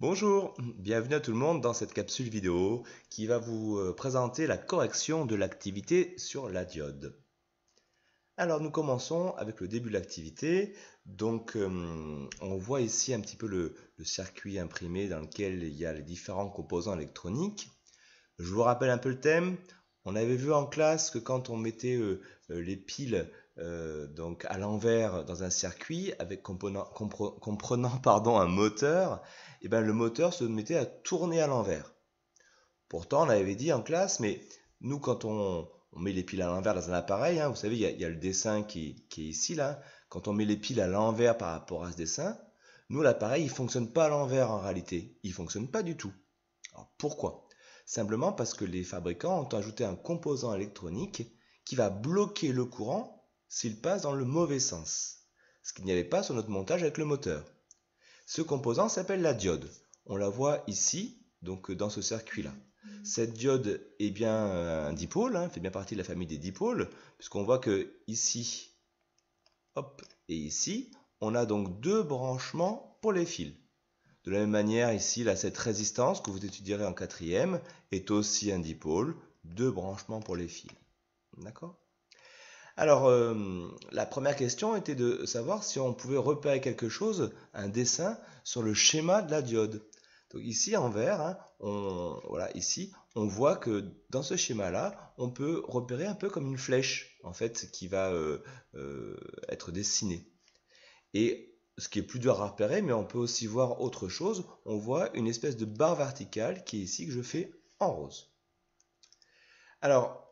Bonjour, bienvenue à tout le monde dans cette capsule vidéo qui va vous présenter la correction de l'activité sur la diode. Alors nous commençons avec le début de l'activité. Donc on voit ici un petit peu le circuit imprimé dans lequel il y a les différents composants électroniques. Je vous rappelle un peu le thème. On avait vu en classe que quand on mettait les piles donc à l'envers dans un circuit avec comprenant pardon, un moteur, et ben le moteur se mettait à tourner à l'envers. Pourtant, on avait dit en classe, mais nous, quand on met les piles à l'envers dans un appareil, vous savez, il y a le dessin qui est ici, là. Quand on met les piles à l'envers par rapport à ce dessin, nous, l'appareil, il ne fonctionne pas à l'envers en réalité. Il ne fonctionne pas du tout. Alors, pourquoi? Simplement parce que les fabricants ont ajouté un composant électronique qui va bloquer le courant s'il passe dans le mauvais sens. Ce qu'il n'y avait pas sur notre montage avec le moteur. Ce composant s'appelle la diode. On la voit ici, donc dans ce circuit-là. Cette diode est bien un dipôle, fait bien partie de la famille des dipôles, puisqu'on voit que ici, hop, et ici, on a donc deux branchements pour les fils. De la même manière, ici, là, cette résistance que vous étudierez en quatrième est aussi un dipôle, deux branchements pour les fils. D'accord? Alors, la première question était de savoir si on pouvait repérer quelque chose, un dessin, sur le schéma de la diode. Donc ici, en vert, voilà, ici, on voit que dans ce schéma-là, on peut repérer un peu comme une flèche, en fait, qui va être dessinée. Et ce qui est plus dur à repérer, mais on peut aussi voir autre chose, on voit une espèce de barre verticale qui est ici, que je fais en rose. Alors,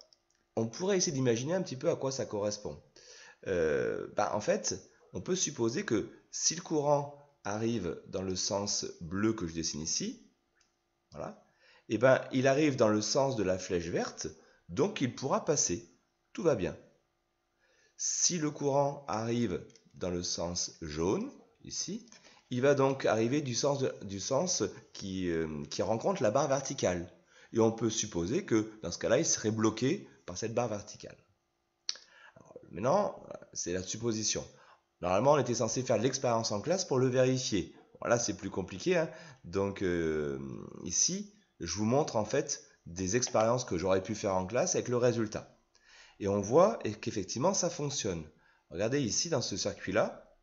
on pourrait essayer d'imaginer un petit peu à quoi ça correspond. En fait, on peut supposer que si le courant arrive dans le sens bleu que je dessine ici, voilà, et il arrive dans le sens de la flèche verte, donc il pourra passer. Tout va bien. Si le courant arrive dans le sens jaune, ici, il va donc arriver du sens qui rencontre la barre verticale. Et on peut supposer que dans ce cas-là, il serait bloqué par cette barre verticale. Alors, maintenant, c'est la supposition. Normalement, on était censé faire l'expérience en classe pour le vérifier. Voilà, c'est plus compliqué. Donc ici, je vous montre en fait des expériences que j'aurais pu faire en classe avec le résultat. Et on voit qu'effectivement, ça fonctionne. Regardez ici, dans ce circuit-là,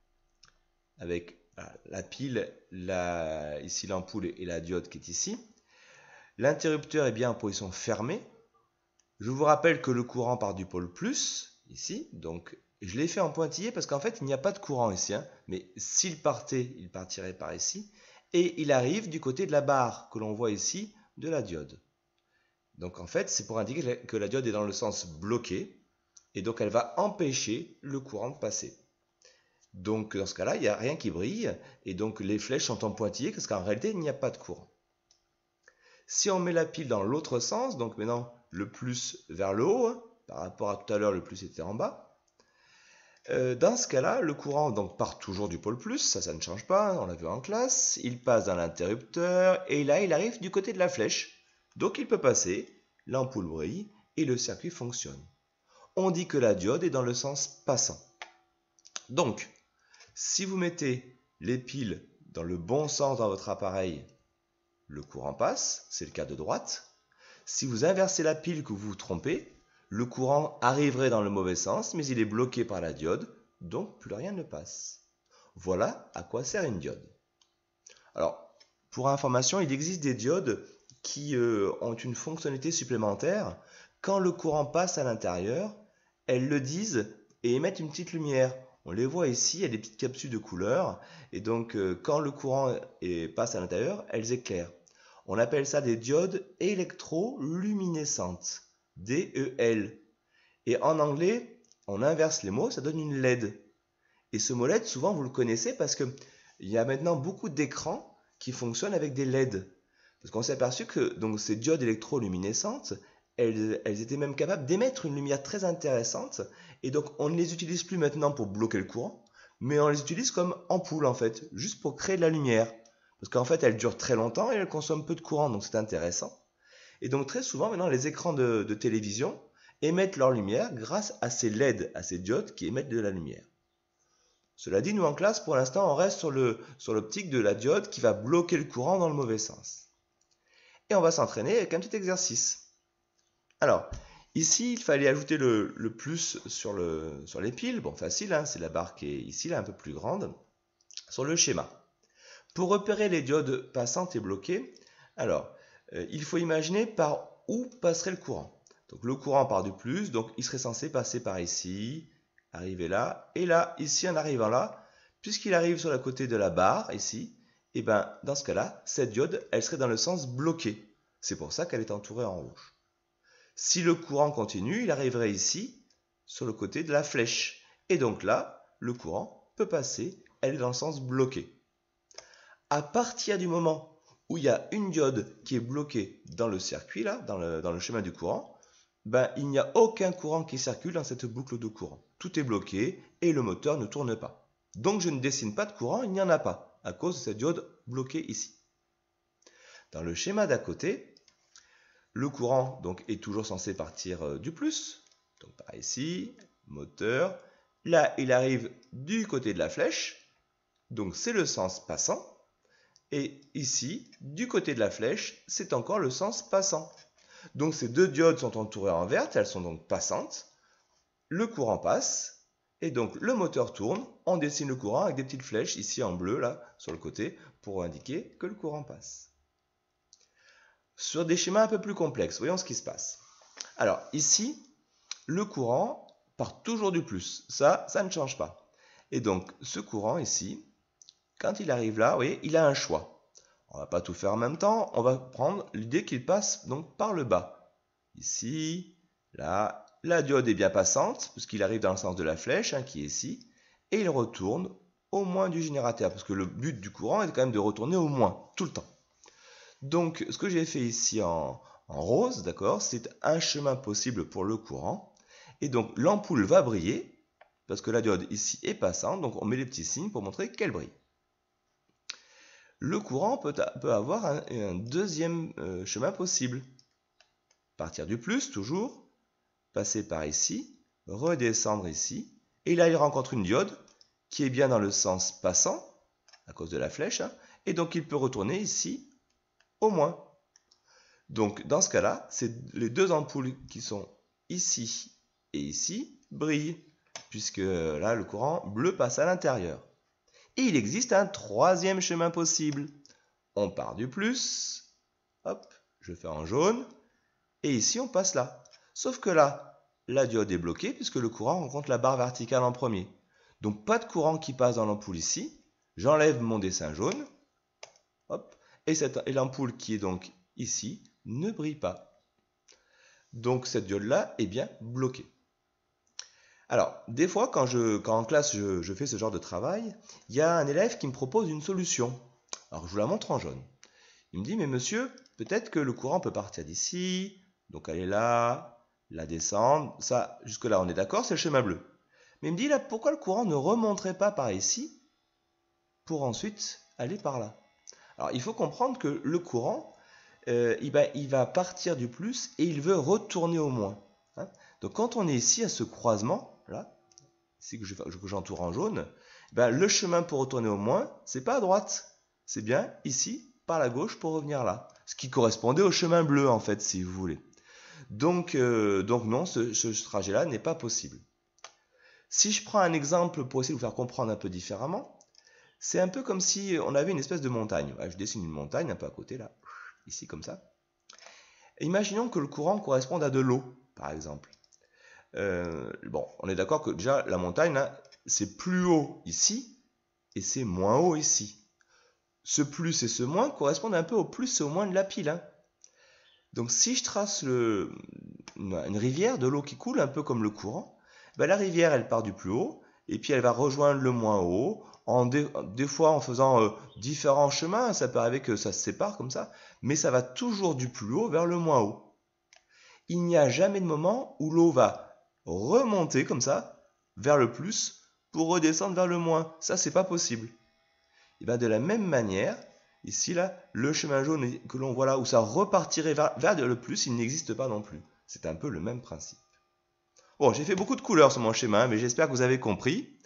avec la pile, ici l'ampoule et la diode qui est ici. L'interrupteur est bien en position fermée. Je vous rappelle que le courant part du pôle plus, ici, donc je l'ai fait en pointillé parce qu'en fait il n'y a pas de courant ici, mais s'il partait, il partirait par ici, et il arrive du côté de la barre que l'on voit ici de la diode. Donc en fait c'est pour indiquer que la diode est dans le sens bloqué, et donc elle va empêcher le courant de passer. Donc dans ce cas-là, il n'y a rien qui brille, et donc les flèches sont en pointillé parce qu'en réalité il n'y a pas de courant. Si on met la pile dans l'autre sens, donc maintenant le plus vers le haut, par rapport à tout à l'heure le plus était en bas, dans ce cas-là, le courant donc part toujours du pôle plus, ça ne change pas, on l'a vu en classe, il passe dans l'interrupteur, et là il arrive du côté de la flèche, donc il peut passer, l'ampoule brille, et le circuit fonctionne. On dit que la diode est dans le sens passant. Donc, si vous mettez les piles dans le bon sens dans votre appareil, le courant passe, c'est le cas de droite. Si vous inversez la pile que vous vous trompez, le courant arriverait dans le mauvais sens, mais il est bloqué par la diode, donc plus rien ne passe. Voilà à quoi sert une diode. Alors, pour information, il existe des diodes qui ont une fonctionnalité supplémentaire. Quand le courant passe à l'intérieur, elles le disent et émettent une petite lumière. On les voit ici, il y a des petites capsules de couleurs, et donc quand le courant passe à l'intérieur, elles éclairent. On appelle ça des diodes électroluminescentes, DEL. Et en anglais, on inverse les mots, ça donne une LED. Et ce mot LED, souvent vous le connaissez parce qu'il y a maintenant beaucoup d'écrans qui fonctionnent avec des LED. Parce qu'on s'est aperçu que donc, ces diodes électroluminescentes, elles étaient même capables d'émettre une lumière très intéressante. Et donc on ne les utilise plus maintenant pour bloquer le courant, mais on les utilise comme ampoule en fait, juste pour créer de la lumière. Parce qu'en fait, elles durent très longtemps et elles consomment peu de courant, donc c'est intéressant. Et donc très souvent, maintenant, les écrans de télévision émettent leur lumière grâce à ces LED, à ces diodes qui émettent de la lumière. Cela dit, nous en classe, pour l'instant, on reste sur l'optique de la diode qui va bloquer le courant dans le mauvais sens. Et on va s'entraîner avec un petit exercice. Alors, ici, il fallait ajouter le plus sur les piles. Bon, facile, hein, c'est la barre qui est ici, là, un peu plus grande, sur le schéma. Pour repérer les diodes passantes et bloquées, alors, il faut imaginer par où passerait le courant. Donc, le courant part du plus, donc il serait censé passer par ici, arriver là, et là, ici, en arrivant là, puisqu'il arrive sur le côté de la barre, ici, et bien, dans ce cas-là, cette diode, elle serait dans le sens bloqué. C'est pour ça qu'elle est entourée en rouge. Si le courant continue, il arriverait ici, sur le côté de la flèche. Et donc là, le courant peut passer, elle est dans le sens bloqué. À partir du moment où il y a une diode qui est bloquée dans le circuit, là, dans le chemin du courant, ben, il n'y a aucun courant qui circule dans cette boucle de courant. Tout est bloqué et le moteur ne tourne pas. Donc je ne dessine pas de courant, il n'y en a pas, à cause de cette diode bloquée ici. Dans le schéma d'à côté, le courant donc, est toujours censé partir du plus. Donc par ici, moteur. Là, il arrive du côté de la flèche. Donc c'est le sens passant. Et ici, du côté de la flèche, c'est encore le sens passant. Donc ces deux diodes sont entourées en vert, elles sont donc passantes. Le courant passe, et donc le moteur tourne. On dessine le courant avec des petites flèches ici en bleu, là, sur le côté, pour indiquer que le courant passe. Sur des schémas un peu plus complexes, voyons ce qui se passe. Alors ici, le courant part toujours du plus. Ça ne change pas. Et donc ce courant ici, quand il arrive là, vous voyez, il a un choix. On ne va pas tout faire en même temps, on va prendre l'idée qu'il passe donc par le bas. Ici, là, la diode est bien passante, puisqu'il arrive dans le sens de la flèche, hein, qui est ici, et il retourne au moins du générateur, parce que le but du courant est quand même de retourner au moins, tout le temps. Donc, ce que j'ai fait ici en rose, d'accord, c'est un chemin possible pour le courant, et donc l'ampoule va briller, parce que la diode ici est passante, donc on met les petits signes pour montrer qu'elle brille. Le courant peut avoir un deuxième chemin possible. Partir du plus, toujours, passer par ici, redescendre ici, et là il rencontre une diode qui est bien dans le sens passant, à cause de la flèche, hein, et donc il peut retourner ici, au moins. Donc dans ce cas-là, c'est les deux ampoules qui sont ici et ici brillent, puisque là le courant bleu passe à l'intérieur. Et il existe un troisième chemin possible. On part du plus, hop, je fais en jaune, et ici on passe là. Sauf que là, la diode est bloquée puisque le courant rencontre la barre verticale en premier. Donc pas de courant qui passe dans l'ampoule ici. J'enlève mon dessin jaune, hop, et l'ampoule qui est donc ici ne brille pas. Donc cette diode-là est bien bloquée. Alors, des fois, quand en classe je fais ce genre de travail, il y a un élève qui me propose une solution. Alors, je vous la montre en jaune. Il me dit, mais monsieur, peut-être que le courant peut partir d'ici, donc aller là, la descendre. Ça, jusque-là, on est d'accord, c'est le schéma bleu. Mais il me dit, là, pourquoi le courant ne remonterait pas par ici pour ensuite aller par là? Alors, il faut comprendre que le courant, il va partir du plus et il veut retourner au moins. Hein? Donc, quand on est ici à ce croisement, là, ici que j'entoure en jaune, ben, le chemin pour retourner au moins, c'est pas à droite, c'est bien ici, par la gauche pour revenir là. Ce qui correspondait au chemin bleu en fait, si vous voulez. Donc non, ce trajet-là n'est pas possible. Si je prends un exemple pour essayer de vous faire comprendre un peu différemment, c'est un peu comme si on avait une espèce de montagne. Je dessine une montagne un peu à côté là, ici comme ça. Imaginons que le courant corresponde à de l'eau, par exemple. Bon, on est d'accord que déjà la montagne, c'est plus haut ici et c'est moins haut ici. Ce plus et ce moins correspondent un peu au plus et au moins de la pile. Hein. Donc si je trace une rivière, de l'eau qui coule, un peu comme le courant, ben, la rivière elle part du plus haut et puis elle va rejoindre le moins haut, des fois en faisant différents chemins, ça peut arriver que ça se sépare comme ça, mais ça va toujours du plus haut vers le moins haut. Il n'y a jamais de moment où l'eau va remonter comme ça vers le plus pour redescendre vers le moins. Ça, c'est pas possible. Et bien de la même manière, ici là, le chemin jaune que l'on voit là où ça repartirait vers le plus, il n'existe pas non plus. C'est un peu le même principe. Bon, j'ai fait beaucoup de couleurs sur mon schéma, mais j'espère que vous avez compris.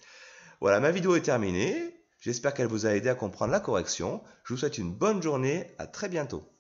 Voilà, ma vidéo est terminée. J'espère qu'elle vous a aidé à comprendre la correction. Je vous souhaite une bonne journée. À très bientôt.